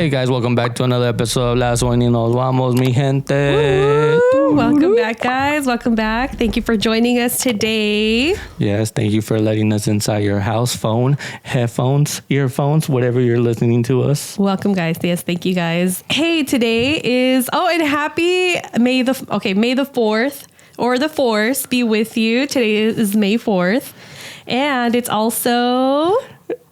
Hey guys, welcome back to another episode of Las One y Nos Vamos, mi gente. Woo! Welcome back, guys. Welcome back. Thank you for joining us today. Yes, thank you for letting us inside your house phone, headphones, earphones, whatever you're listening to us. Welcome, guys. Yes, thank you, guys. Hey, today is and happy May the 4th or the 4th be with you. Today is May 4th, and it's also.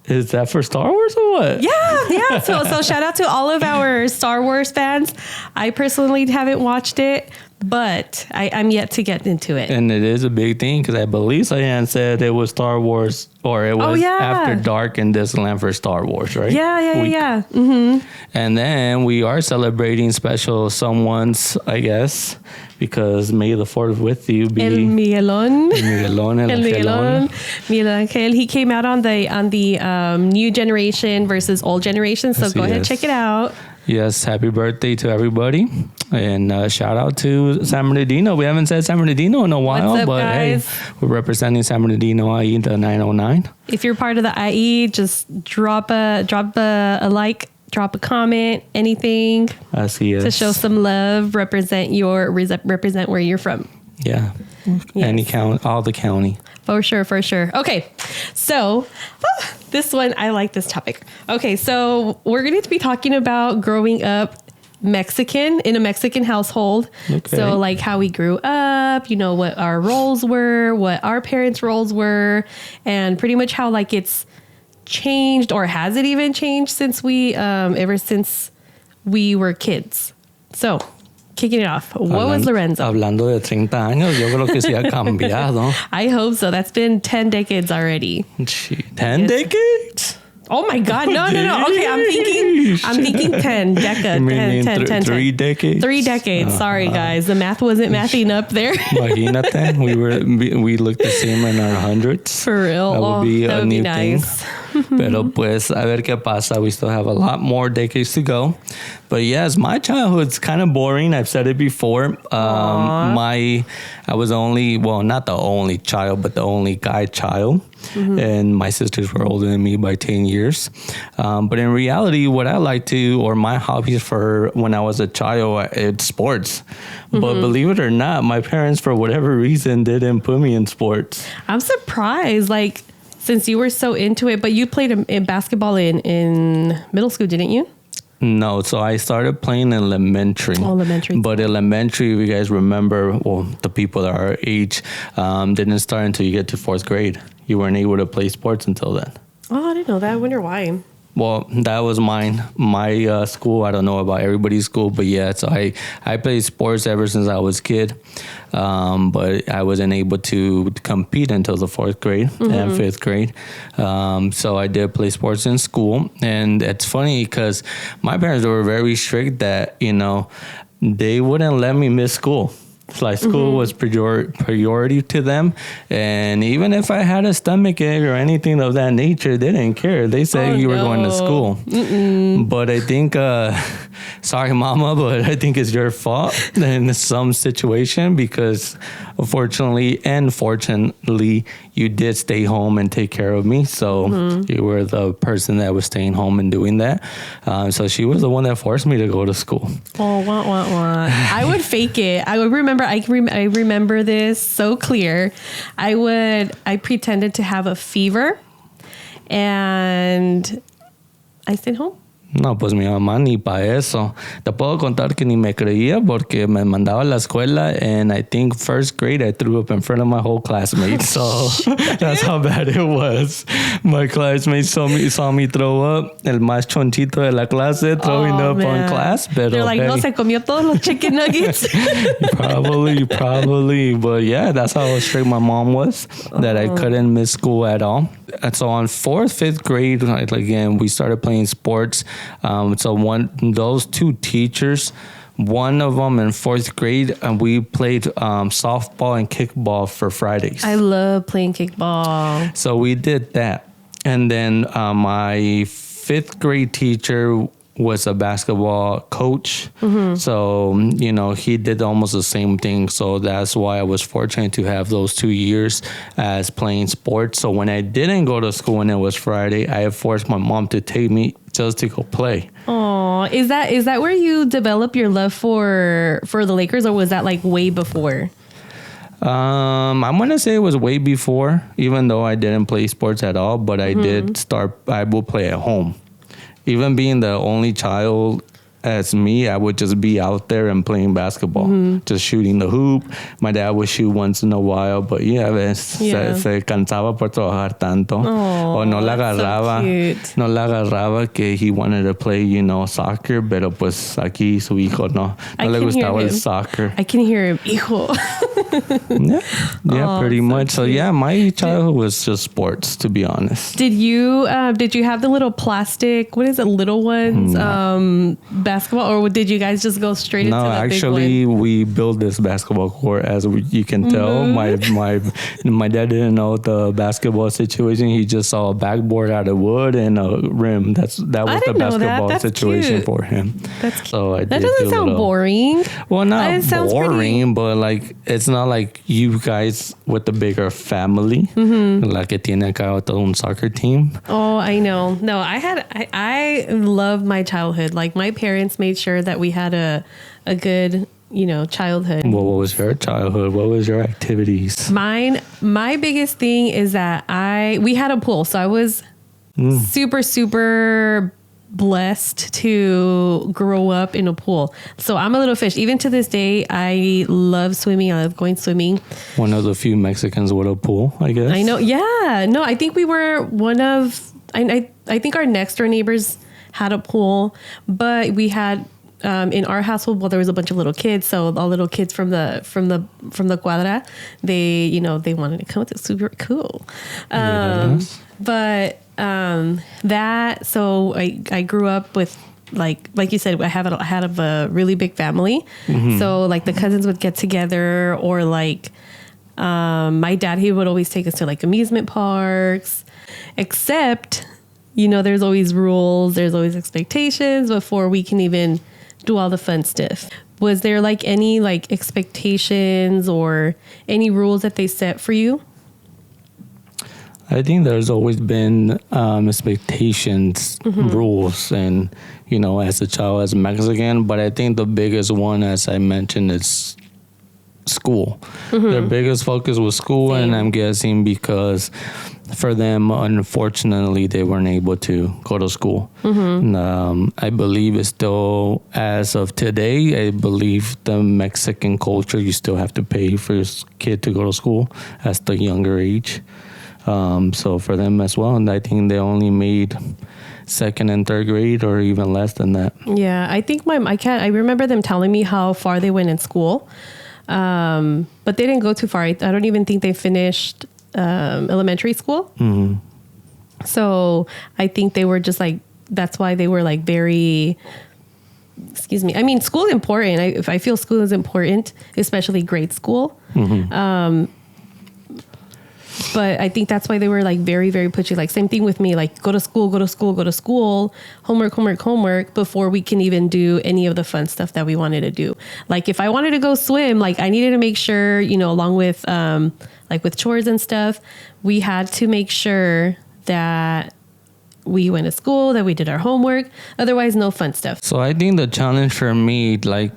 Is that for Star Wars or what? Yeah. So shout out to all of our Star Wars fans. I personally haven't watched it, but I'm yet to get into it. And it is a big thing because I believe Cyan said it was Star Wars or it was after dark in Disneyland for Star Wars, right? Yeah. Mm-hmm. And then we are celebrating special someones, I guess, because May the 4th with you be El Miguelón. El Miguel Angel. He came out on the new generation versus old generation. So go ahead and check it out. Yes, happy birthday to everybody. And shout out to San Bernardino. We haven't said San Bernardino in a while, What's up, but guys? Hey, we're representing San Bernardino IE, the 909. If you're part of the IE, just drop a like, drop a comment, anything to show some love. Represent where you're from. Yeah, any county, all the county. For sure. Okay, so this one, I like this topic. Okay, so we're going to be talking about growing up Mexican in a Mexican household. Okay. So like how we grew up, what our roles were, what our parents' roles were, and pretty much how like it's changed, or has it even changed since ever since we were kids. So kicking it off, what was Lorenzo? Hablando de 30 años, yo creo que sí ha cambiado. I hope so. That's been 10 decades already. 10 decades? Oh my God. No. Okay, I'm thinking 10. 10. 3 decades? 3 decades. Sorry, guys. The math wasn't mathing up there. Imagínate, we look the same in our hundreds. For real. That would be nice. Pero pues, a ver qué pasa. We still have a lot more decades to go. But yes, my childhood's kind of boring. I've said it before. I was not the only child, but the only guy child. Mm-hmm. And my sisters were older than me by 10 years. But in reality, what I like to, or my hobbies for when I was a child, it's sports. Mm-hmm. But believe it or not, my parents, for whatever reason, didn't put me in sports. I'm surprised, since you were so into it, but you played in basketball in middle school, didn't you? No, so I started playing in elementary. But elementary, if you guys remember, the people that are our age, didn't start until you get to 4th grade. You weren't able to play sports until then. Oh, I didn't know that. I wonder why. Well, that was mine. My school, I don't know about everybody's school, but yeah, so I played sports ever since I was a kid. But I wasn't able to compete until the 4th grade and 5th grade. So I did play sports in school. And it's funny because my parents were very strict that, they wouldn't let me miss school. Like school was priority to them, and even if I had a stomachache or anything of that nature, they didn't care. They said you were going to school. But I think, sorry, Mama, but I think it's your fault in some situation because, unfortunately and fortunately, you did stay home and take care of me. So you were the person that was staying home and doing that. So she was the one that forced me to go to school. Oh, wah. I would fake it. I would remember. I remember this so clear. I pretended to have a fever, and I stayed home. No, pues mi mamá ni para eso. Te puedo contar que ni me creía porque me mandaba a la escuela, and I think 1st grade I threw up in front of my whole classmates. So that's how bad it was. My classmates saw me throw up. El más chonchito de la clase throwing up on class. Pero they're like, no, se comió todos los chicken nuggets. Probably. But yeah, that's how strict my mom was, that I couldn't miss school at all. And so on 4th, 5th grade, again, we started playing sports. So those two teachers, one of them in 4th grade, and we played softball and kickball for Fridays. I love playing kickball. So we did that. And then my 5th grade teacher was a basketball coach. So, he did almost the same thing. So that's why I was fortunate to have those 2 years as playing sports. So when I didn't go to school and it was Friday, I forced my mom to take me just to go play. Oh, is that where you develop your love for the Lakers, or was that like way before? I'm gonna say it was way before, even though I didn't play sports at all, but I did start. I would play at home. Even being the only child as me, I would just be out there and playing basketball, just shooting the hoop. My dad would shoot once in a while, but se cansaba por trabajar tanto. O no la agarraba, no la agarraba que he wanted to play, soccer, pero pues aquí su hijo no le gustaba el soccer. I can hear him, hijo. Yeah, pretty much. So yeah, my childhood was just sports, to be honest. Did you have the little plastic, what is it, little ones, basketball, or did you guys just go straight into the big one? No, actually, we built this basketball court, as you can tell. My dad didn't know the basketball situation. He just saw a backboard out of wood and a rim. That was the basketball situation for him. That's cute. So that doesn't sound boring. Well, not boring, but like it's not like you guys with the bigger family, like que tiene acá todo un soccer team. Oh, I know. No, I love my childhood. Like my parents made sure that we had a good, childhood. Well, what was your childhood? What was your activities? My biggest thing is that we had a pool, so I was super, super blessed to grow up in a pool. So I'm a little fish. Even to this day, I love swimming. I love going swimming. One of the few Mexicans with a pool, I guess. I know. Yeah. No, I think we were one of, I think our next door neighbors had a pool, but we had, in our household, well, there was a bunch of little kids. So all little kids from the cuadra, they wanted to come. It's super cool. Yes. But so I grew up with like you said, I had a really big family. So like the cousins would get together, or like my dad, he would always take us to like amusement parks, except there's always rules, there's always expectations before we can even do all the fun stuff. Was there like any like expectations or any rules that they set for you? I think there's always been expectations, rules, and, as a child, as a Mexican. But I think the biggest one, as I mentioned, is school. Their biggest focus was school. Same. And I'm guessing because for them, unfortunately, they weren't able to go to school. I believe it's still, as of today, I believe the Mexican culture, you still have to pay for your kid to go to school at the younger age. So for them as well, and I think they only made second and third grade, or even less than that. Yeah, I think I remember them telling me how far they went in school, but they didn't go too far. I don't even think they finished elementary school. So I think they were just like, that's why they were like very, excuse me. I mean, school is important. I feel school is important, especially grade school. But I think that's why they were like very, very pushy. Like same thing with me, like go to school, homework, before we can even do any of the fun stuff that we wanted to do. Like if I wanted to go swim, like I needed to make sure, along with like with chores and stuff, we had to make sure that we went to school, that we did our homework. Otherwise, no fun stuff. So I think the challenge for me, like,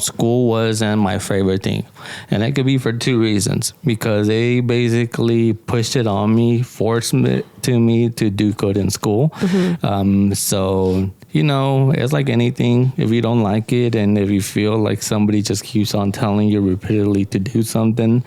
school wasn't my favorite thing. And that could be for two reasons. Because they basically pushed it on me, forced me to do good in school. So, it's like anything. If you don't like it, and if you feel like somebody just keeps on telling you repeatedly to do something,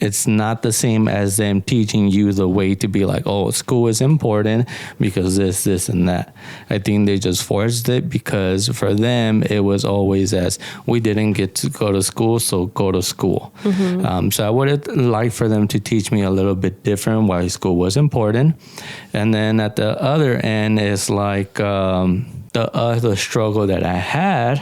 it's not the same as them teaching you the way to be like, oh, school is important because this, and that. I think they just forced it because for them, it was always as we didn't get to go to school, so go to school. So I would like for them to teach me a little bit different why school was important. And then at the other end is like the other struggle that I had.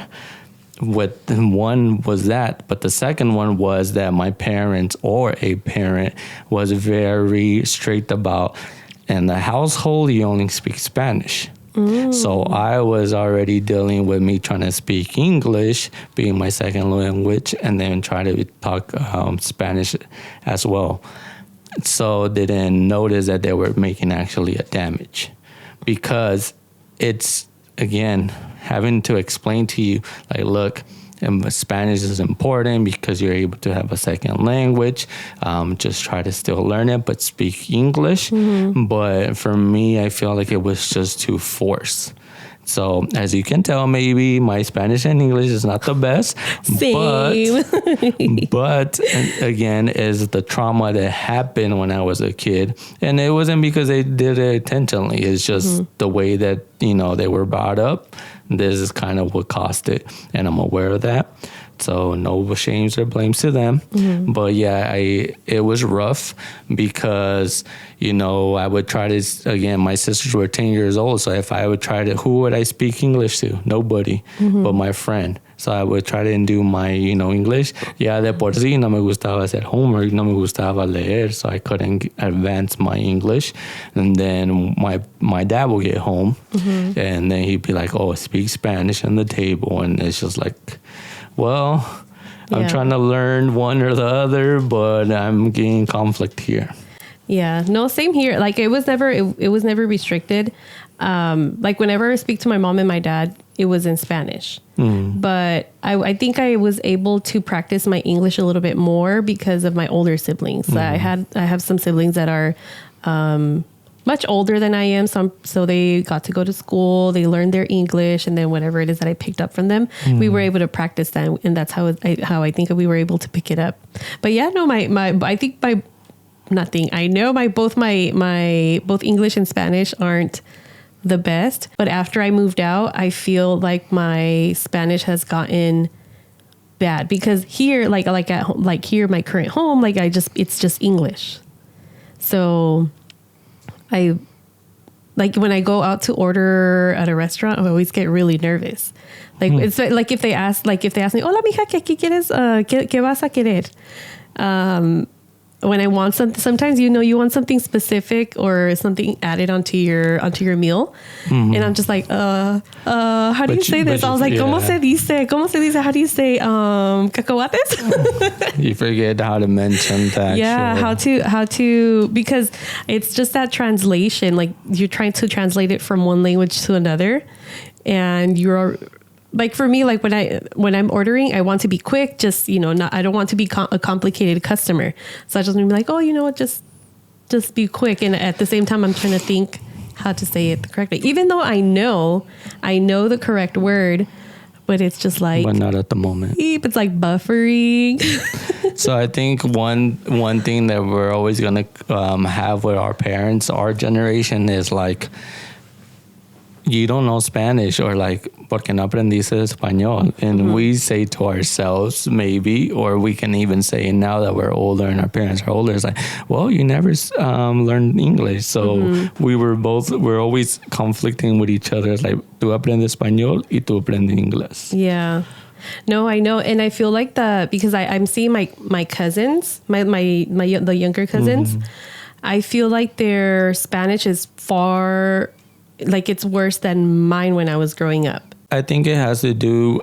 With one was that, but the second one was that my parents or a parent was very strict about, in the household, you only speak Spanish. So I was already dealing with me trying to speak English, being my second language, and then try to talk Spanish as well. So they didn't notice that they were making actually a damage. Because it's, again, having to explain to you, like, look, Spanish is important because you're able to have a second language. Just try to still learn it, but speak English. But for me, I feel like it was just too forced. So as you can tell, maybe my Spanish and English is not the best. Same. But again, is the trauma that happened when I was a kid. And it wasn't because they did it intentionally. It's just the way that, they were brought up. This is kind of what caused it. And I'm aware of that. So no shames or blames to them. But yeah, it was rough because, I would try to, again, my sisters were 10 years old. So if I would try to, who would I speak English to? Nobody but my friend. So I would try to do my, English. Yeah, de por sí no me gustaba hacer homework, no me gustaba leer, so I couldn't advance my English. And then my dad would get home, and then he'd be like, oh, speak Spanish on the table. And it's just like, well, I'm trying to learn one or the other, but I'm getting conflict here. Yeah, no, same here. Like it was never restricted. Like whenever I speak to my mom and my dad, it was in Spanish. But I think I was able to practice my English a little bit more because of my older siblings. I have some siblings that are much older than I am. So they got to go to school, they learned their English, and then whatever it is that I picked up from them, we were able to practice that, and that's how I think we were able to pick it up. But yeah, no, I know both English and Spanish aren't the best, but after I moved out, I feel like my Spanish has gotten bad because here, like at home, like here, my current home, it's just English. So I like when I go out to order at a restaurant, I always get really nervous. Like it's like if they ask me, "Hola, mija, ¿qué quieres? ¿Qué vas a querer?" When I want something, sometimes you want something specific or something added onto your meal, and I'm just like, how do you say this? I was like, ¿Cómo se dice? ¿Cómo se dice? How do you say cacahuates? You forget how to mention that. Yeah, how to because it's just that translation. Like you're trying to translate it from one language to another, and you're. Like for me, like when I'm ordering, I want to be quick. Just I don't want to be a complicated customer. So I just want to be like, oh, you know what, just be quick. And at the same time, I'm trying to think how to say it correctly, even though I know the correct word, but it's just like, but not at the moment. It's like buffering. So I think one thing that we're always gonna have with our parents, our generation, is like, you don't know Spanish, or like, ¿por qué no aprendiste español? And we say to ourselves, maybe, or we can even say now that we're older and our parents are older, it's like, well, you never learned English. So we're always conflicting with each other. It's like, tú aprendes español y tú aprendes inglés. Yeah. No, I know. And I feel like because I'm seeing my cousins, the younger cousins, I feel like their Spanish is far... like it's worse than mine when I was growing up. I think it has to do,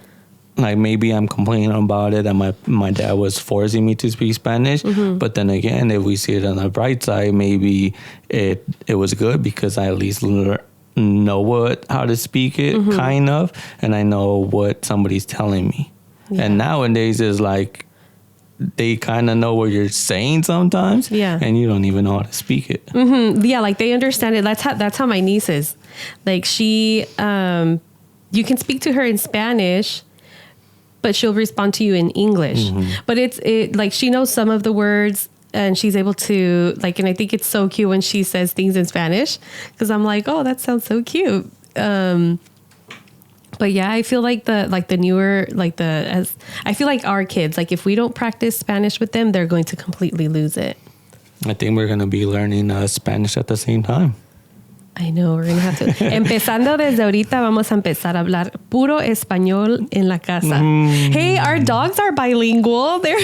like maybe I'm complaining about it and my dad was forcing me to speak Spanish. But then again, if we see it on the bright side, maybe it was good because I at least know how to speak it, kind of, and I know what somebody's telling me. Yeah. And nowadays is like, they kind of know what you're saying sometimes, and you don't even know how to speak it. Yeah, like they understand it. That's how my niece is. Like she, you can speak to her in Spanish, but she'll respond to you in English. But it's like she knows some of the words, and she's able to like. And I think it's so cute when she says things in Spanish, because I'm like, oh, that sounds so cute. But yeah, I feel like the newer, I feel like our kids, like if we don't practice Spanish with them, they're going to completely lose it. I think we're going to be learning Spanish at the same time. I know, we're going to have to. Empezando desde ahorita, vamos a empezar a hablar puro español en la casa. Hey, our dogs are bilingual. They're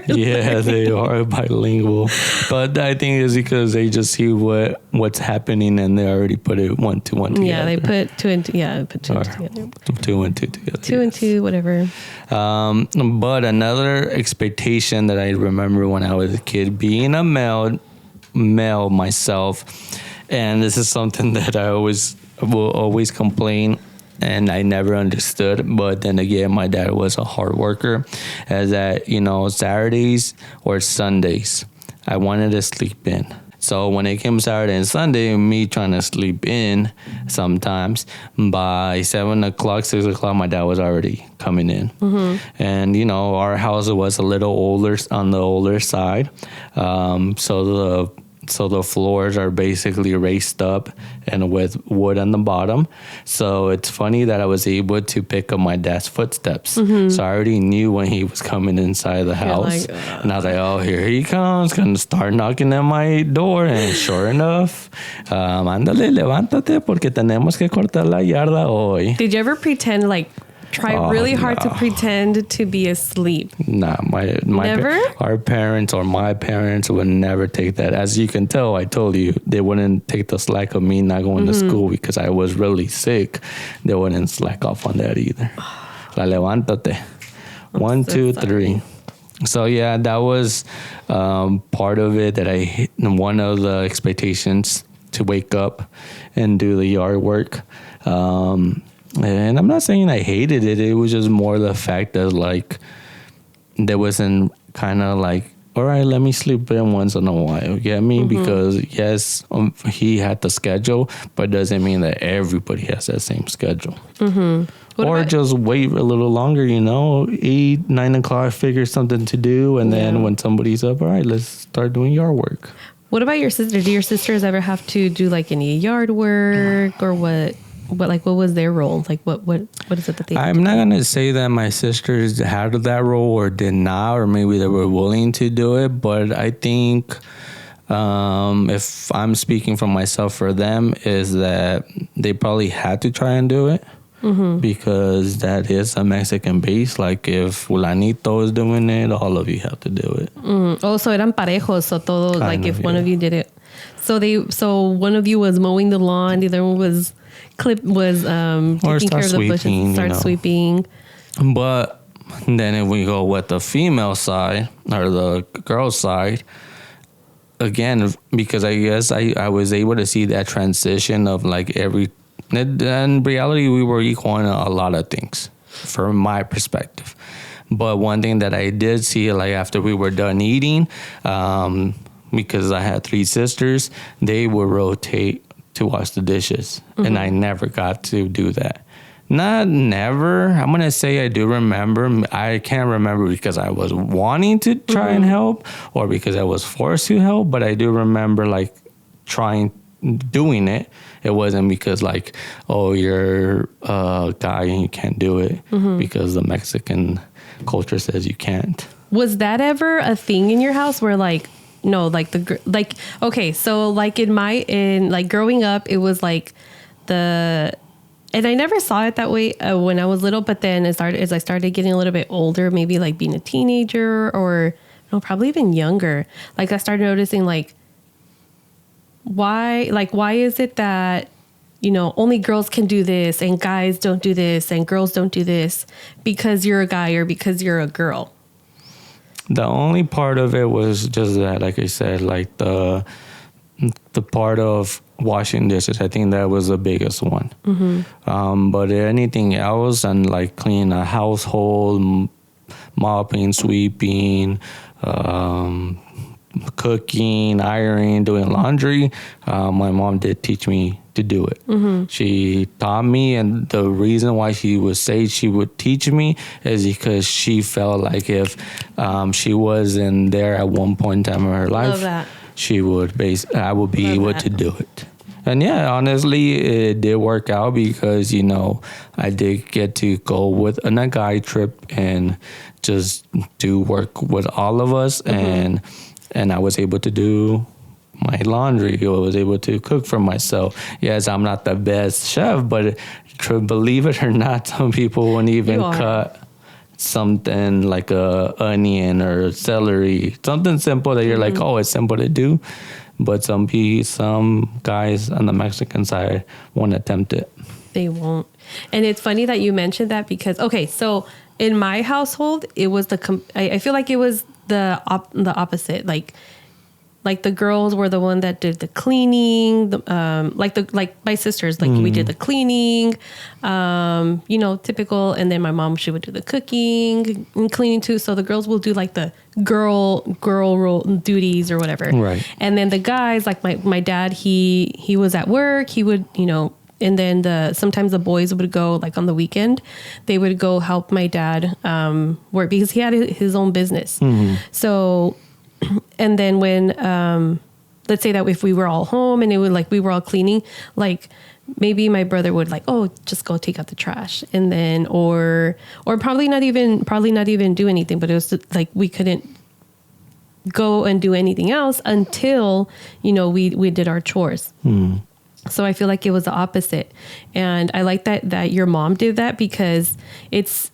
yeah, they are bilingual. But I think it's because they just see what's happening and they already put it 1 to 1 together. Yeah, they put two and two together. 2 and 2 together. 2 and 2, whatever. But another expectation that I remember when I was a kid, being a male myself, and this is something that I always will always complain, and I never understood. But then again, my dad was a hard worker, as that, Saturdays or Sundays, I wanted to sleep in. So when it came Saturday and Sunday, me trying to sleep in, sometimes by 7 o'clock, 6 o'clock, my dad was already coming in. Mm-hmm. And, our house was a little older, on the older side. So the floors are basically raised up and with wood on the bottom. So it's funny that I was able to pick up my dad's footsteps. Mm-hmm. So I already knew when he was coming inside the house. And I was like, oh, here he comes. Gonna start knocking at my door. And sure enough, ándale, levántate porque tenemos que cortar la yarda hoy. Did you ever pretend try really hard to pretend to be asleep? Nah, never? Our parents or my parents would never take that. As you can tell, I told you, they wouldn't take the slack of me not going to school because I was really sick. They wouldn't slack off on that either. La levántate. 1, 2, 3. So yeah, that was part of it, that I hit one of the expectations to wake up and do the yard work. And I'm not saying I hated it. It was just more the fact that there wasn't kind of all right, let me sleep in once in a while. You get me? Mm-hmm. Because yes, he had the schedule, but it doesn't mean that everybody has that same schedule. Mm-hmm. Or just wait a little longer, 8, 9 o'clock, figure something to do. And then when somebody's up, all right, let's start doing yard work. What about your sister? Do your sisters ever have to do any yard work or what? What was their role? What is it that they do? I'm not gonna say that my sisters had that role or did not, or maybe they were willing to do it. But I think if I'm speaking for myself, for them, is that they probably had to try and do it. Mm-hmm. Because that is a Mexican base. If Fulanito is doing it, all of you have to do it. Mm. Oh, so eran parejos. So todo, if one of you did it. So one of you was mowing the lawn, the other one was taking care of the bushes, start sweeping. But then if we go with the female side or the girl side, again, because I guess I was able to see that transition of in reality, we were equal in a lot of things from my perspective. But one thing that I did see, after we were done eating, because I had 3 sisters, they would rotate to wash the dishes. Mm-hmm. And I never got to do that. Not never. I'm going to say I do remember. I can't remember because I was wanting to try and help or because I was forced to help. But I do remember doing it. It wasn't because you're a guy and you can't do it because the Mexican culture says you can't. Was that ever a thing in your house where no, okay, so in growing up, it was and I never saw it that way when I was little, but then as I started getting a little bit older, maybe being a teenager or no, probably even younger, I started noticing why is it that only girls can do this and guys don't do this and girls don't do this because you're a guy or because you're a girl? The only part of it was just that, like I said, the part of washing dishes. I think that was the biggest one. Mm-hmm. But anything else and cleaning a household, mopping, sweeping, cooking, ironing, doing laundry, my mom did teach me to do it. Mm-hmm. She taught me, and the reason why she would say she would teach me is because she felt like if she wasn't there at one point in time in her life, I would be able to do it. And yeah, honestly, it did work out because, I did get to go on a guy trip and just do work with all of us. Mm-hmm. And I was able to do my laundry. I was able to cook for myself. Yes, I'm not the best chef, but believe it or not, some people won't even cut something like a onion or celery, something simple that you're it's simple to do. But some guys on the Mexican side won't attempt it. They won't. And it's funny that you mentioned that because, okay, so in my household, it was I feel like it was the opposite. like the girls were the one that did the cleaning, like my sisters, like we did the cleaning, typical. And then my mom, she would do the cooking and cleaning too. So the girls will do like the girl role duties or whatever. Right. And then the guys, like my dad, he was at work. He would, and then sometimes the boys would go, like on the weekend, they would go help my dad work because he had his own business. So, and then when, let's say that if we were all home and it would like we were all cleaning, like maybe my brother would like, oh, just go take out the trash, and then or probably not even do anything, but it was like we couldn't go and do anything else until we did our chores. So I feel like it was the opposite. And I like that your mom did that, because it's,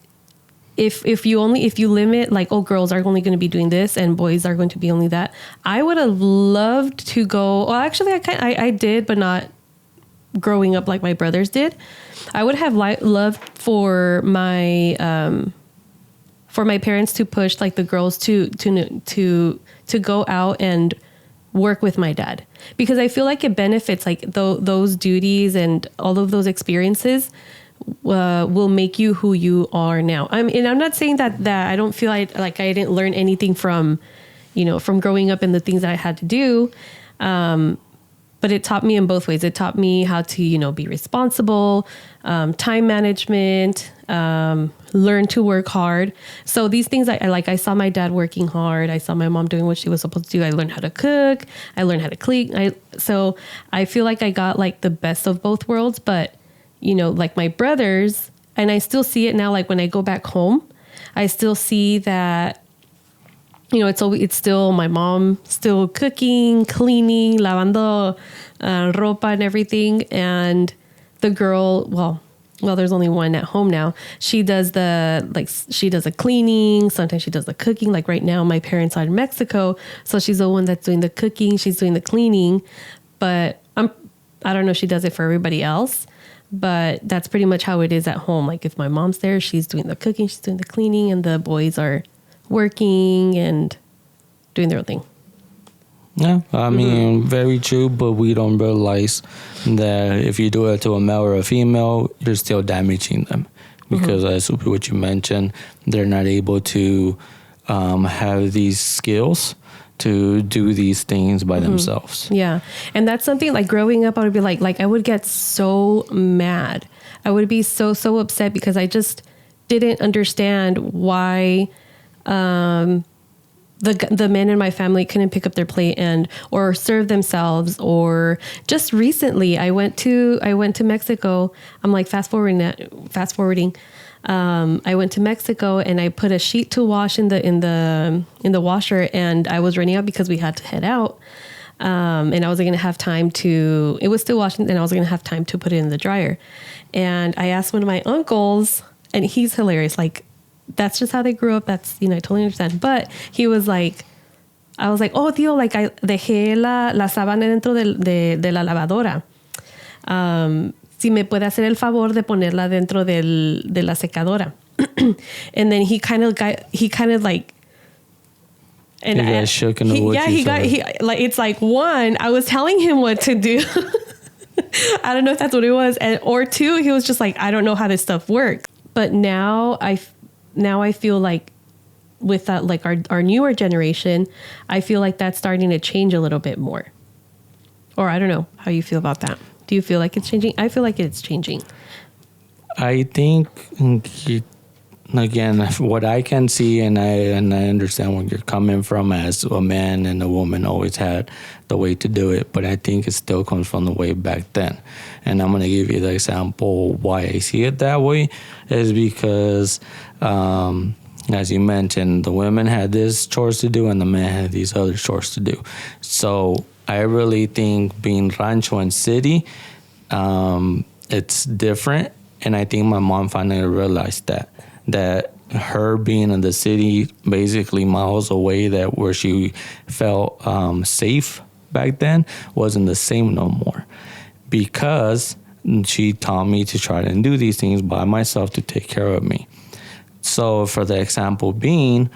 if you limit like, oh, girls are only going to be doing this and boys are going to be only that. I would have loved to go. Well, actually I did, but not growing up like my brothers did. I would have loved for my parents to push like the girls to go out and work with my dad, because I feel like it benefits like those duties and all of those experiences will make you who you are now. I'm not saying that I don't feel like I didn't learn anything from growing up and the things that I had to do. But it taught me in both ways. It taught me how to, be responsible, time management, learn to work hard. So these things I saw my dad working hard. I saw my mom doing what she was supposed to do. I learned how to cook. I learned how to clean. So I feel like I got like the best of both worlds, but like my brothers, and I still see it now, like when I go back home, I still see that, it's still my mom still cooking, cleaning, lavando ropa and everything. And the girl, well, there's only one at home now. She does she does the cleaning. Sometimes she does the cooking. Like right now, my parents are in Mexico. So she's the one that's doing the cooking. She's doing the cleaning. But I don't know if she does it for everybody else. But that's pretty much how it is at home. Like if my mom's there, she's doing the cooking, she's doing the cleaning, and the boys are working and doing their own thing. Yeah, I mean, very true, but we don't realize that if you do it to a male or a female, you're still damaging them, because as what you mentioned, they're not able to have these skills to do these things by themselves. Yeah. And that's something like growing up, I would be like I would get so mad. I would be so upset because I just didn't understand why the men in my family couldn't pick up their plate or serve themselves. Or just recently I went to Mexico. I'm like fast forwarding. I went to Mexico and I put a sheet to wash in the washer, and I was running out because we had to head out. And I wasn't going to have time it was still washing, and I wasn't going to have time to put it in the dryer. And I asked one of my uncles, and he's hilarious. Like, that's just how they grew up. That's, I totally understand. But he was like, I was like, oh, tío, like I dejé la sábana dentro de la lavadora. Si me puede hacer el favor de ponerla dentro de la secadora. And then he kind of like, and he got shook in the woods. Yeah, it's like, one, I was telling him what to do. I don't know if that's what it was. Or two, he was just like, I don't know how this stuff works. But now I feel like with that, like our newer generation, I feel like that's starting to change a little bit more. Or I don't know how you feel about that. Do you feel like it's changing? I feel like it's changing. I think, again, what I can see, and I understand where you're coming from, as a man and a woman always had the way to do it, but I think it still comes from the way back then. And I'm going to give you the example why I see it that way is because, as you mentioned, the women had this chores to do and the men had these other chores to do. So I really think being rancho and city, it's different. And I think my mom finally realized that her being in the city, basically miles away, that where she felt safe back then, wasn't the same no more. Because she taught me to try to do these things by myself to take care of me. So for the example being,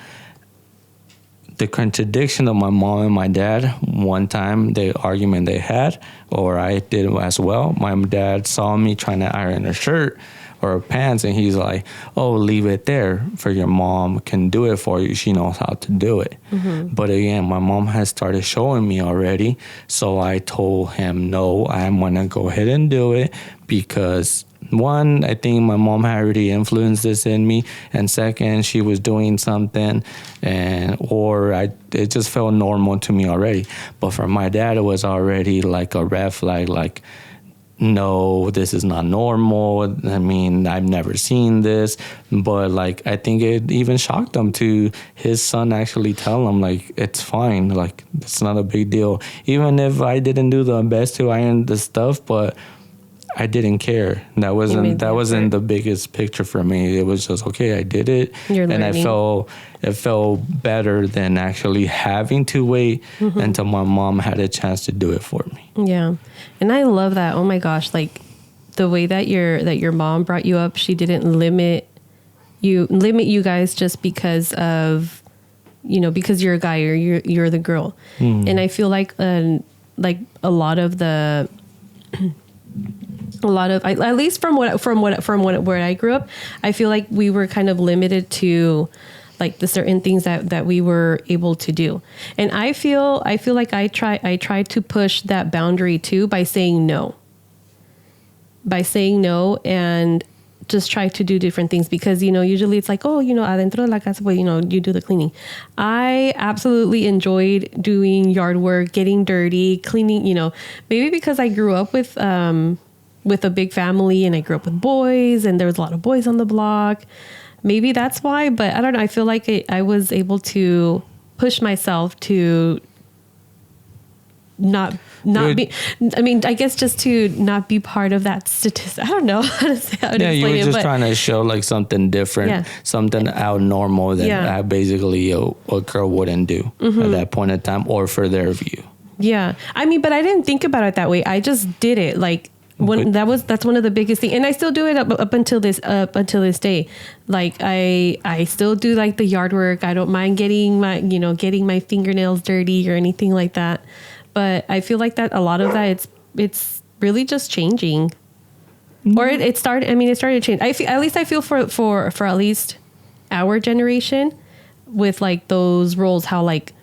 the contradiction of my mom and my dad, one time the argument they had, or I did as well, my dad saw me trying to iron a shirt or pants, and he's like, oh, leave it there for your mom can do it for you. She knows how to do it. But again, my mom has started showing me already. So I told him, no, I'm going to go ahead and do it because one, I think my mom had already influenced this in me. And second, she was doing something it just felt normal to me already. But for my dad, it was already like a red flag, like, no, this is not normal. I mean, I've never seen this. But like, I think it even shocked him to his son actually tell him, like, it's fine. Like, it's not a big deal. Even if I didn't do the best to iron the stuff, but I didn't care. That wasn't the biggest picture for me. It was just, okay, I did it. And it felt better than actually having to wait until my mom had a chance to do it for me. Yeah. And I love that. Oh my gosh. Like the way that your mom brought you up, she didn't limit you guys just because of, because you're a guy or you're the girl. And I feel like a lot of at least from where I grew up, I feel like we were kind of limited to like the certain things that we were able to do. And I feel like I try to push that boundary too by saying no and just try to do different things because, usually it's like, oh, adentro de la casa, but you do the cleaning. I absolutely enjoyed doing yard work, getting dirty, cleaning, maybe because I grew up with a big family and I grew up with boys and there was a lot of boys on the block. Maybe that's why, but I don't know. I feel like I was able to push myself to not be, I guess just to not be part of that statistic. I don't know how to explain it. You were just trying to show like something different, something out normal that basically a girl wouldn't do at that point in time or for their view. Yeah. But I didn't think about it that way. I just did it. Like, that's one of the biggest things, and I still do it up until this day. Like I still do like the yard work. I don't mind getting my fingernails dirty or anything like that. But I feel like that a lot of that it's really just changing, or it started. It started to change. I feel for at least our generation with like those roles, how like.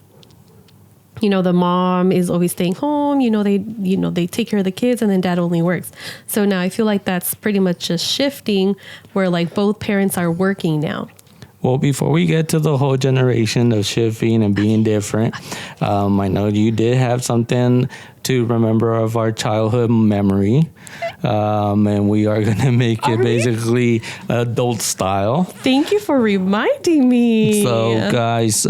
The mom is always staying home, they take care of the kids and then dad only works. So now I feel like that's pretty much just shifting where like both parents are working now. Well, before we get to the whole generation of shifting and being different, I know you did have something to remember of our childhood memory. And we are going to make it basically adult style. Thank you for reminding me. So, guys,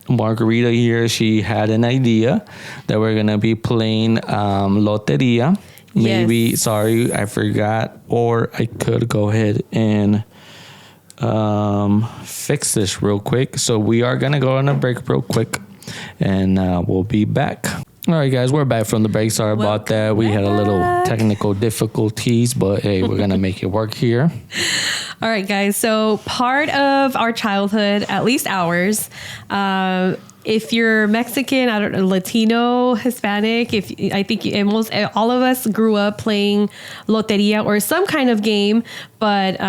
Margarita here, she had an idea that we're going to be playing Loteria. Maybe, sorry, I forgot. Or I could go ahead and fix this real quick. So we are going to go on a break real quick. And we'll be back. All right, guys, we're back from the break. Sorry about that. We had a little technical difficulties, but hey, we're going to make it work here. All right, guys. So part of our childhood, at least ours, if you're Mexican, I don't know, Latino, Hispanic, I think almost all of us grew up playing Loteria or some kind of game, but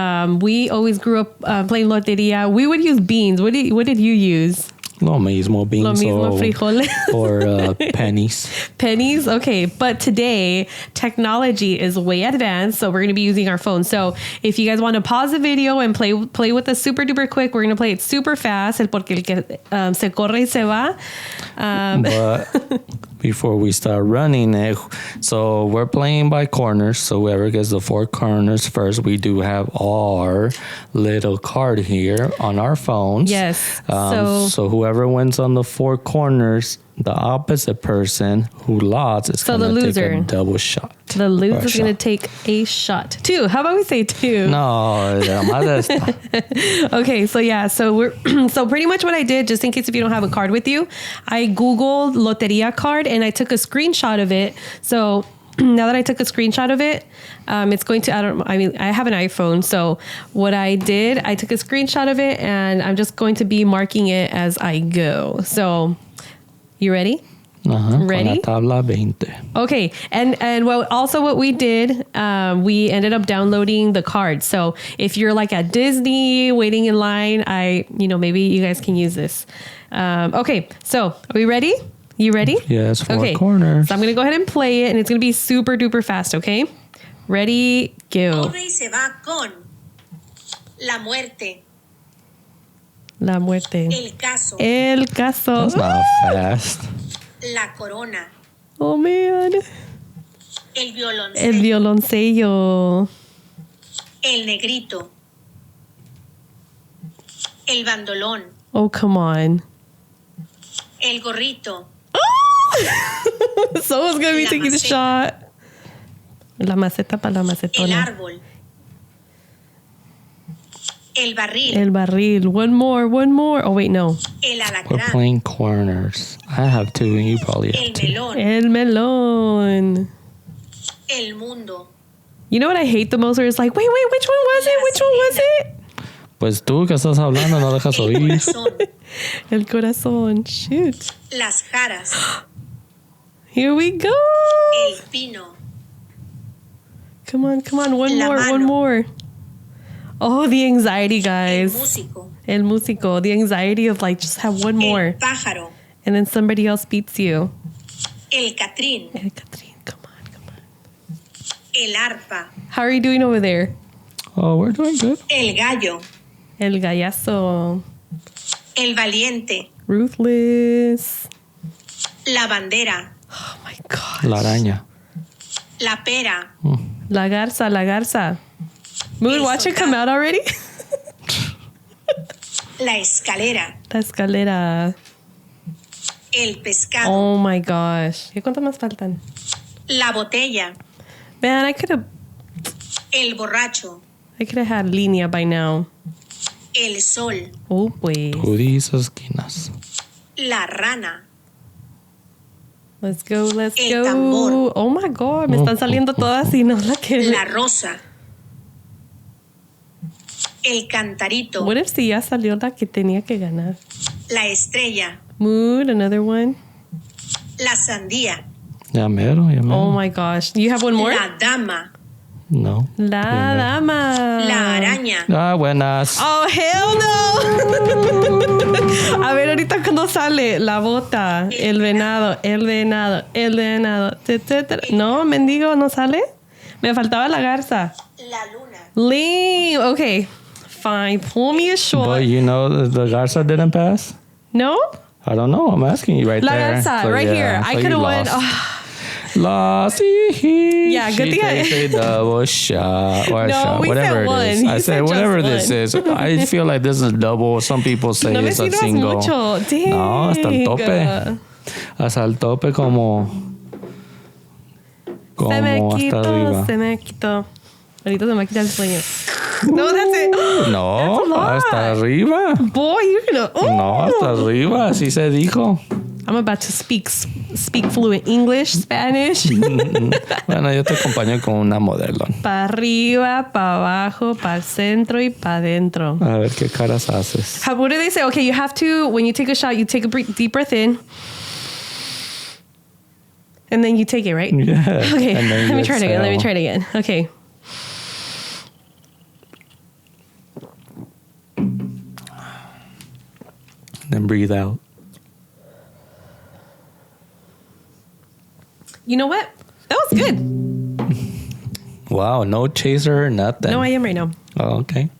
we always grew up playing Loteria. We would use beans. What did you use? Lo mismo, beans frijoles. or pennies. Pennies? Okay. But today, technology is way advanced, so we're going to be using our phones. So if you guys want to pause the video and play with us super duper quick, we're going to play it super fast. Porque el que se corre y se va. But before we start running it, so we're playing by corners. So whoever gets the 4 corners first, we do have our little card here on our phones. Yes. So whoever wins on the 4 corners, the opposite person who lost is going to take a double shot. The loser is going to take a shot. 2. How about we say 2? No, okay, so yeah, so we're so pretty much what I did, just in case if you don't have a card with you, I Googled Loteria card and I took a screenshot of it. So now that I took a screenshot of it, it's going to, I have an iPhone. So what I did, I took a screenshot of it and I'm just going to be marking it as I go. So you ready? Ready? Con la tabla 20. Okay. And what we did, we ended up downloading the cards. So if you're like at Disney waiting in line, maybe you guys can use this. Okay. So are we ready? You ready? Yes, 4 okay. corners. So I'm going to go ahead and play it and it's going to be super duper fast. Okay. Ready? Go. Corre y se va con la muerte, La muerte. el caso, El caso. That's not fast. la corona, Oh man. el violoncello, El violoncello. el negrito, el bandolón, Oh, come on. el gorrito, Someone's going to be La taking a maceta. shot. La maceta para la el macetona. árbol, el barril, El barril. One more. Oh, wait, no. el We're alacrán, playing corners. I have 2 and you probably el have 2. melón, El melón. el mundo, You know what I hate the most? Where it's like, wait, which one was it? Which one was it? Pues tú que estás hablando no dejas el oír. corazón, El corazón. Shoot. las jaras, Here we go. el pino, Come on. One La more. mano. Oh, the anxiety, el guys. músico, El músico. The anxiety of like, just have one more. el pájaro, And then somebody else beats you. el catrín, El Catrín, come on. el arpa, How are you doing over there? Oh, we're doing good. el gallo, El gallazo. el valiente, Ruthless. la bandera, Oh my God. La araña. la pera, La garza. Moon, El watch it come soldado. out already. la escalera, La escalera. el pescado, Oh my gosh. ¿Qué cuántas más faltan? la botella, Man, I could have el borracho, had línea by now. el sol, Oh, pues. Tudis esquinas. la rana, Let's go. El tambor. Oh my God. Me están saliendo todas y no la que. la rosa, el cantarito, What if si ya salió la que tenía que ganar? la estrella, Mood, another one. la sandía, Ya mero. Oh my gosh. You have one more? la dama, No. La Ya mero. dama. la araña, Ah, buenas. Oh, hell no. A ver, ahorita cuando sale la bota, el venado. No, mendigo, ¿no sale? Me faltaba la garza. la luna, Lame. Okay, fine. Pull me a short. But you know the Garza didn't pass? No? I don't know. I'm asking you right La there. garza, So, right yeah, here. so I you could have won. lost. Oh, Lost. Yeah, good She thing I- takes a double shot or a No, shot, we said whatever one. it is. You I said said just whatever this one. is. I feel like this is double. Some people say no me it's a sirvas single. mucho. Dang. No, hasta el tope. Hasta el tope como Se me hasta arriba. quitó. Ahorita se me quita el sueño. No, that's it. No, That's a lot. hasta arriba. Boy, you're gonna. Oh. No, hasta arriba, así se dijo. I'm about to speak fluent English, Spanish. Bueno, yo te acompaño con una modelo. Para arriba, para abajo, para el centro y para adentro. A ver qué caras haces. What do they say? Okay, you have to, when you take a shot, you take a deep breath in. And then you take it, right? Yeah. Okay, And then let me you try it again. exhale. Okay. Then breathe out. You know what? That was good. Wow, no chaser, nothing. No, I am right now. Oh, okay.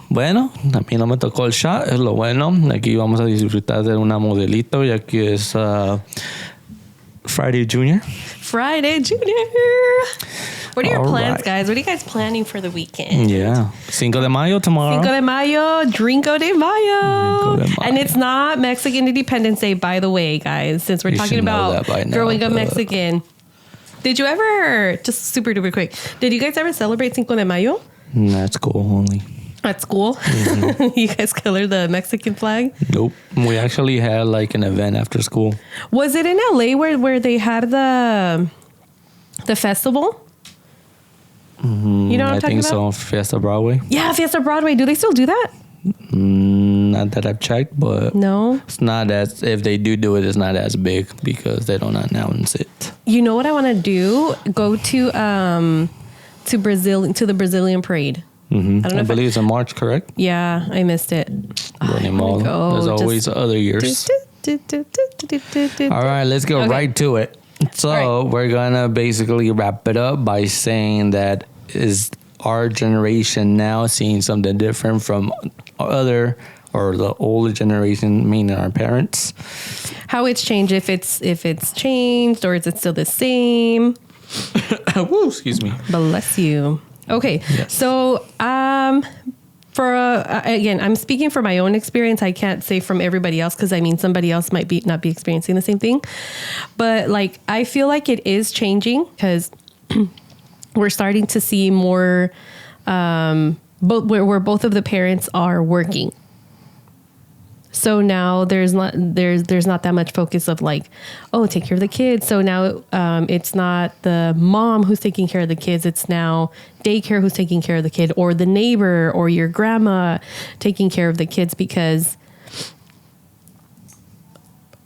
Bueno, a mí no me tocó el shot, es lo bueno. Aquí vamos a disfrutar de una modelito, ya que es Friday Junior. Friday Junior. What are your All plans, right. guys? What are you guys planning for the weekend? Yeah. 5 de Mayo tomorrow. Cinco de Mayo, Drinko de Mayo. Drinko de Mayo. And it's not Mexican Independence Day, by the way, guys, since we're You talking should know about that by now, growing up but- Mexican. Did you ever, just super duper quick, did you guys ever celebrate Cinco de Mayo? That's cool only. At school? You guys color the Mexican flag? Nope. We actually had like an event after school. Was it in LA where they had the festival? You know what I'm I talking think about? so. Fiesta Broadway. Yeah, Fiesta Broadway. Do they still do that? Not that I've checked, but No. it's not as, if they do it, it's not as big because they don't announce it. You know what I want to do? Go to Brazil, to the Brazilian parade. Mm-hmm. I don't know I if believe it's in March, correct? Yeah, I missed it. Running Mall. There's always other years. All right, let's go right to it. So we're gonna basically wrap it up by saying that is our generation now seeing something different from other or the older generation, meaning our parents. How it's changed, if it's changed or is it still the same? Woo, excuse me. Bless you. Okay, Yes. so for again, I'm speaking from my own experience. I can't say from everybody else because I mean somebody else might not be experiencing the same thing. But like I feel like it is changing because we're starting to see more where both of the parents are working. So now there's not that much focus of like, oh, take care of the kids. So now it's not the mom who's taking care of the kids. It's now daycare who's taking care of the kid, or the neighbor or your grandma taking care of the kids, because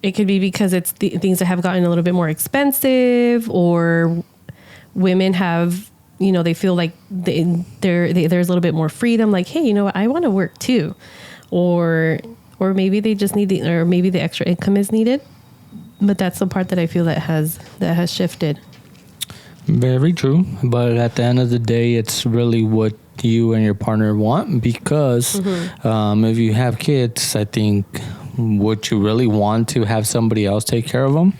it could be because it's the things that have gotten a little bit more expensive, or women have, you know, they feel like there's a little bit more freedom. Like, hey, you know what? I want to work too. Or maybe they just need or maybe the extra income is needed. But that's the part that I feel that has shifted. Very true. But at the end of the day, it's really what you and your partner want, because if you have kids, I think, would you really want to have somebody else take care of them,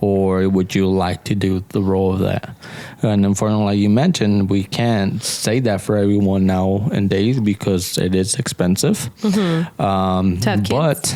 or would you like to do the role of that? And unfortunately, like you mentioned, we can't say that for everyone nowadays because it is expensive. To have kids. But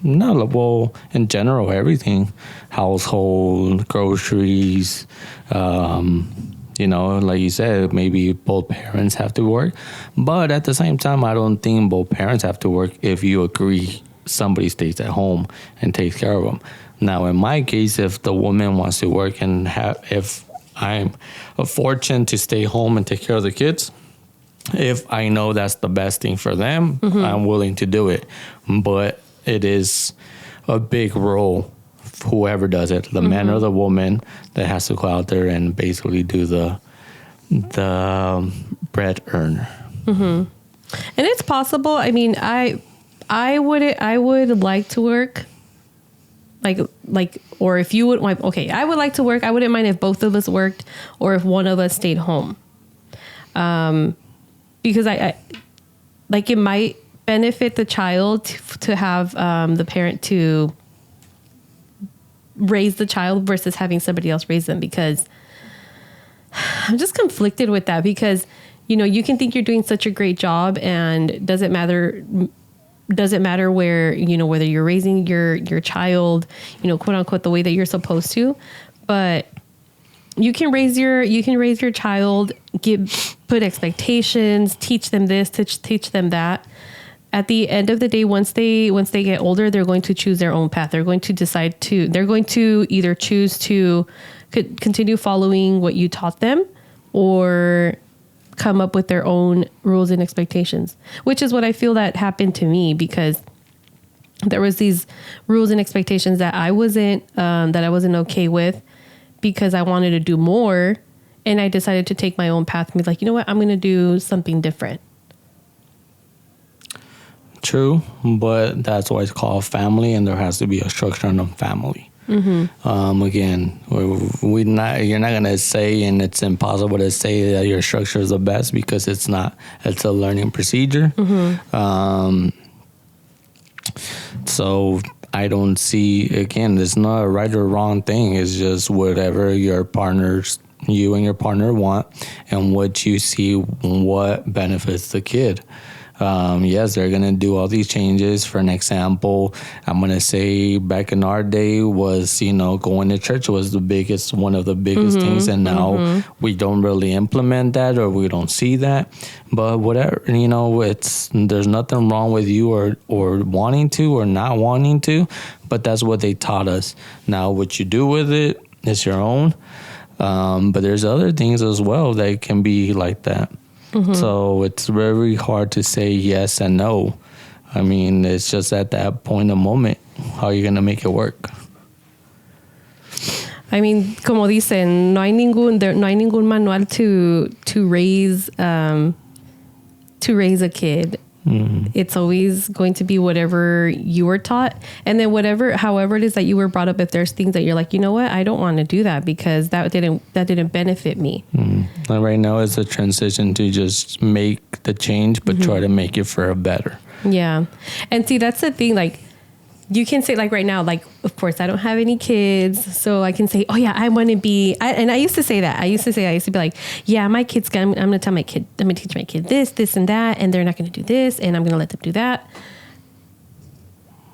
no, well, in general, everything, household, groceries, you know, like you said, maybe both parents have to work. But at the same time, I don't think both parents have to work if you agree somebody stays at home and takes care of them. Now, in my case, if the woman wants to work and if I'm fortunate to stay home and take care of the kids, if I know that's the best thing for them, I'm willing to do it. But it is a big role, whoever does it, the man or the woman, that has to go out there and basically do the bread earner. And it's possible. I mean, I would like to work. Like, or if you would, like, okay, I would like to work. I wouldn't mind if both of us worked or if one of us stayed home. Because I like, it might benefit the child to have the parent to raise the child versus having somebody else raise them, because I'm just conflicted with that, because, you know, you can think you're doing such a great job and it doesn't matter where, you know, whether you're raising your child, you know, quote unquote, the way that you're supposed to, but you can raise your child, put expectations, teach them this, teach them that. At the end of the day, once they get older, they're going to choose their own path. They're going to either choose to continue following what you taught them, or come up with their own rules and expectations, which is what I feel that happened to me, because there was these rules and expectations that I wasn't okay with, because I wanted to do more, and I decided to take my own path and be like, you know what, I'm going to do something different. True, but that's why it's called family, and there has to be a structure in a family. Again, you're not gonna say, and it's impossible to say that your structure is the best, because it's not. It's a learning procedure. So I don't see, again, it's not a right or wrong thing. It's just whatever you and your partner want, and what you see, what benefits the kid. Yes, they're going to do all these changes. For an example, I'm going to say back in our day was, going to church was one of the biggest things. And now we don't really implement that, or we don't see that. But whatever, there's nothing wrong with you or wanting to or not wanting to, but that's what they taught us. Now what you do with it is your own. But there's other things as well that can be like that. So it's very hard to say yes and no. I mean, it's just at that point of moment, how you're going to make it work. I mean, como dicen, no hay ningún manual to raise a kid. It's always going to be whatever you were taught, and then however it is that you were brought up. If there's things that you're like, you know what, I don't want to do that because that didn't benefit me. And right now it's a transition to just make the change, but try to make it for a better. Yeah, and see, that's the thing. Like, you can say, like, right now, like, of course, I don't have any kids, so I can say, oh yeah, I want to be. And I used to say that. I used to be like, yeah, my kids. I'm going to tell my kid. I'm going to teach my kid this, and that, and they're not going to do this, and I'm going to let them do that.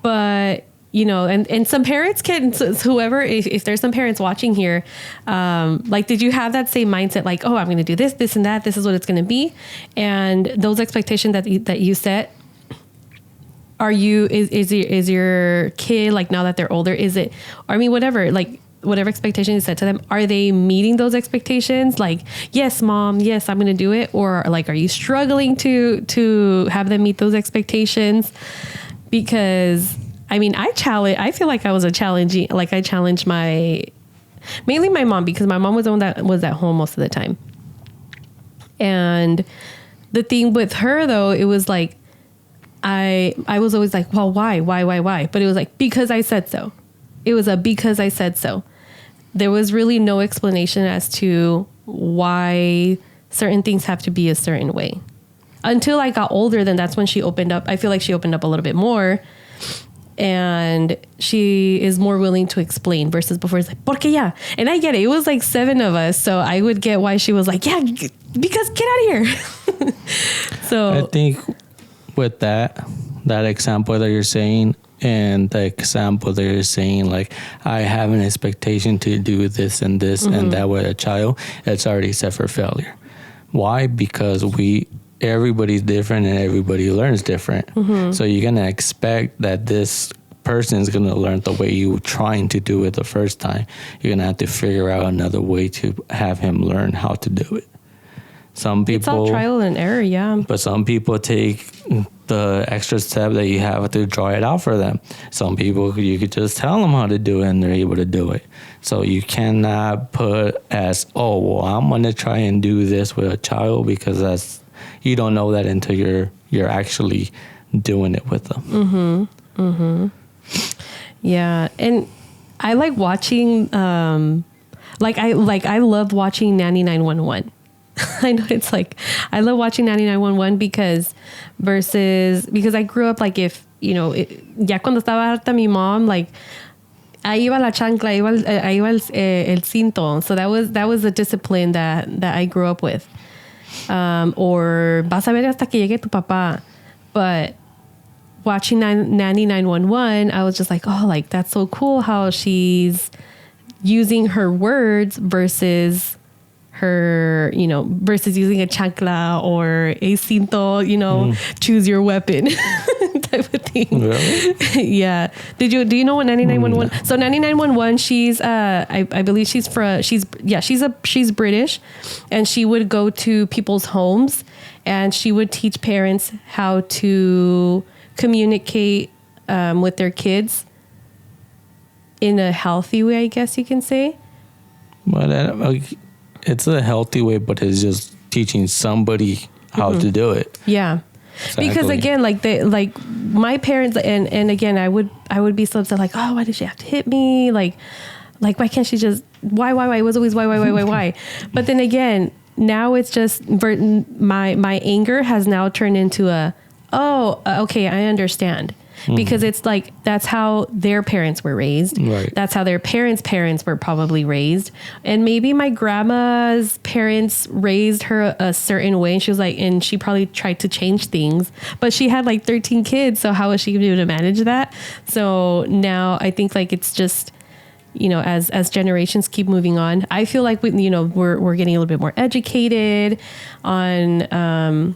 But and some parents can. Whoever, if there's some parents watching here, like, did you have that same mindset? Like, oh, I'm going to do this, and that. This is what it's going to be, and those expectations that you set. Is your kid, like, now that they're older, whatever expectation you set to them, are they meeting those expectations? Like, yes, mom, yes, I'm going to do it. Or, like, are you struggling to have them meet those expectations? Because, I mean, I feel like I challenged mainly my mom, because my mom was the one that was at home most of the time. And the thing with her, though, it was like, I was always like, well, why? But it was like, because I said so. It was because I said so. There was really no explanation as to why certain things have to be a certain way. Until I got older, then that's when she opened up. I feel like she opened up a little bit more. And she is more willing to explain versus before it's like, porque ya. And I get it. It was like 7 of us. So I would get why she was like, yeah, because get out of here. So I think with that example that you're saying, and the example that you're saying, like, I have an expectation to do this and this and that with a child, it's already set for failure. Why? Because everybody's different and everybody learns different. So you're going to expect that this person is going to learn the way you were trying to do it the first time. You're going to have to figure out another way to have him learn how to do it. Some people, it's all trial and error, yeah. But some people take the extra step that you have to draw it out for them. Some people, you could just tell them how to do it and they're able to do it. So you cannot put as, oh, well, I'm going to try and do this with a child, because you don't know that until you're actually doing it with them. Yeah. And I like watching, I love watching Nanny 911. I know, it's like, I love watching 911 because I grew up, like, if, ya cuando estaba harta mi mom, like, ahí iba la chancla, ahí iba el cinto. So that was a discipline that I grew up with. Or vas a ver hasta que llegue tu papá. But watching Nanny 911, I was just like, oh, like, that's so cool how she's using her words versus using a chancla or a cinto, choose your weapon type of thing. Really? Yeah. Do you know what 911? So 911, she's I believe she's British, and she would go to people's homes and she would teach parents how to communicate with their kids in a healthy way, I guess you can say. Well, it's a healthy way, but it's just teaching somebody how to do it. Yeah. Exactly. Because again, like my parents, and again, I would be so upset, like, oh, why did she have to hit me? Like why can't she just, why? It was always why? But then again, now it's just, my anger has now turned into okay, I understand. because it's like that's how their parents were raised. Right. That's how their parents were probably raised. And maybe my grandma's parents raised her a certain way, and she was like, and she probably tried to change things, but she had like 13 kids, so how was she going to be able to manage that? So now I think like it's just, you know, as generations keep moving on, I feel like we're getting a little bit more educated on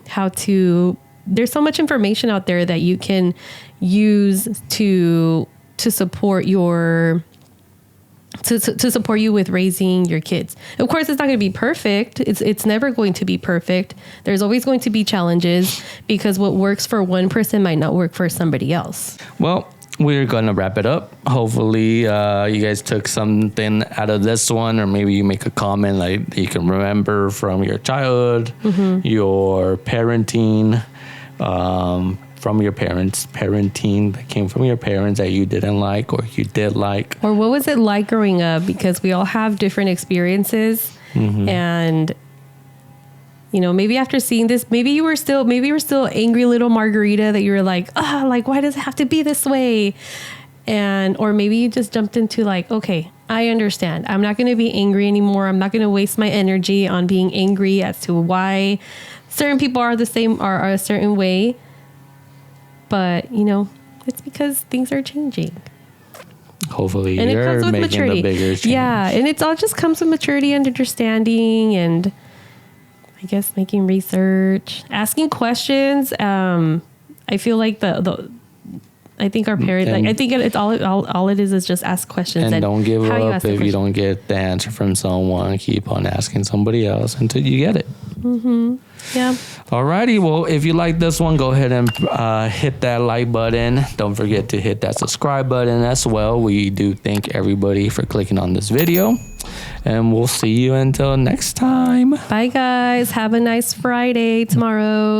how to. There's so much information out there that you can use to support your to support you with raising your kids. Of course, it's not going to be perfect. It's never going to be perfect. There's always going to be challenges because what works for one person might not work for somebody else. Well, we're gonna wrap it up. Hopefully, you guys took something out of this one, or maybe you make a comment like you can remember from your childhood, your parenting, from your parents, parenting that came from your parents that you didn't like or you did like. Or what was it like growing up? Because we all have different experiences, and you know, maybe after seeing this, maybe you were still angry little Margarita that you were like, like, why does it have to be this way? Or maybe you just jumped into like, okay, I understand. I'm not going to be angry anymore. I'm not going to waste my energy on being angry as to why certain people are the same, are a certain way. But, you know, it's because things are changing. Hopefully and you're making maturity. the bigger change. Yeah, and it's all just comes with maturity and understanding, and I guess making research, asking questions. I feel like I think our parents, I think it's all it is just ask questions. And don't give up if you don't get the answer from someone. Keep on asking somebody else until you get it. Yeah. Alrighty. Well, if you like this one, go ahead and hit that like button. Don't forget to hit that subscribe button as well. We do thank everybody for clicking on this video. And we'll see you until next time. Bye, guys. Have a nice Friday tomorrow.